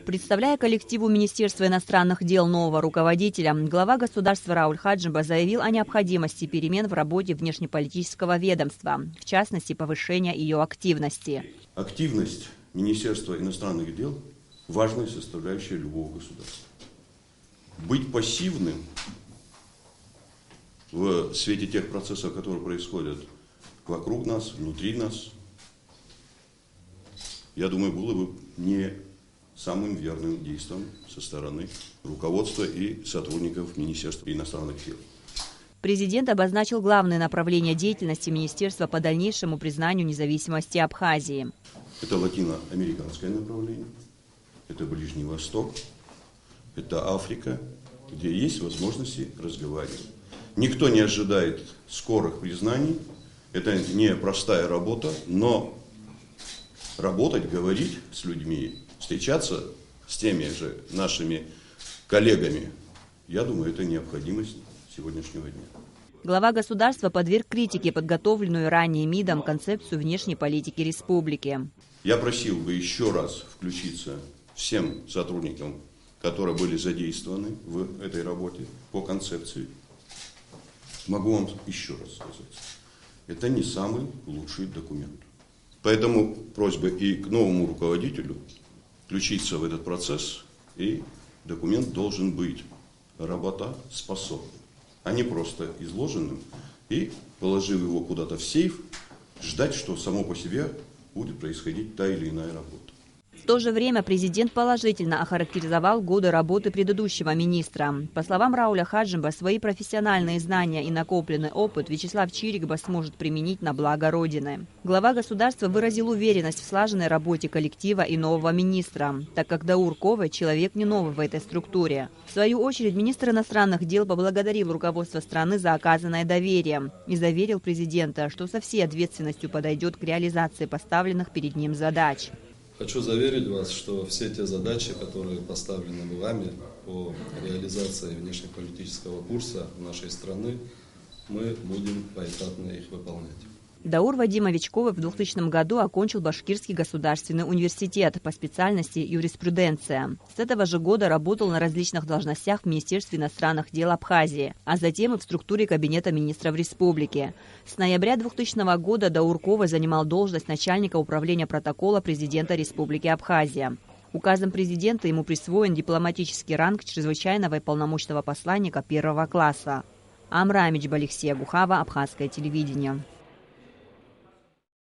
Представляя коллективу Министерства иностранных дел нового руководителя, глава государства Рауль Хаджимба заявил о необходимости перемен в работе внешнеполитического ведомства, в частности, повышения ее активности. Активность Министерства иностранных дел – важная составляющая любого государства. Быть пассивным в свете тех процессов, которые происходят вокруг нас, внутри нас, я думаю, было бы не самым верным действием со стороны руководства и сотрудников Министерства иностранных дел. Президент обозначил главные направления деятельности министерства по дальнейшему признанию независимости Абхазии. Это латиноамериканское направление, это Ближний Восток, это Африка, где есть возможности разговаривать. Никто не ожидает скорых признаний, это не простая работа, но работать, говорить с людьми, встречаться с теми же нашими коллегами, я думаю, это необходимость сегодняшнего дня. Глава государства подверг критике подготовленную ранее МИДом концепцию внешней политики республики. Я просил бы еще раз включиться всем сотрудникам, которые были задействованы в этой работе по концепции. Могу вам еще раз сказать, это не самый лучший документ. Поэтому просьба и к новому руководителю включиться в этот процесс, и документ должен быть работоспособным, а не просто изложенным и, положив его куда-то в сейф, ждать, что само по себе будет происходить та или иная работа. В то же время президент положительно охарактеризовал годы работы предыдущего министра. По словам Рауля Хаджимба, свои профессиональные знания и накопленный опыт Вячеслав Чирикба сможет применить на благо Родины. Глава государства выразил уверенность в слаженной работе коллектива и нового министра, так как Даур Ковы – человек не новый в этой структуре. В свою очередь, министр иностранных дел поблагодарил руководство страны за оказанное доверие и заверил президента, что со всей ответственностью подойдет к реализации поставленных перед ним задач. Хочу заверить вас, что все те задачи, которые поставлены вами по реализации внешнеполитического курса нашей страны, мы будем поэтапно их выполнять. Даур Вадимович Ковы в 2000 году окончил Башкирский государственный университет по специальности юриспруденция. С этого же года работал на различных должностях в Министерстве иностранных дел Абхазии, а затем и в структуре Кабинета министров республики. С ноября 2000 года Даур Ковы занимал должность начальника управления протокола президента Республики Абхазия. Указом президента ему присвоен дипломатический ранг чрезвычайного и полномочного посланника первого класса. Амра Амиджбалихсия Гухава, Абхазское телевидение.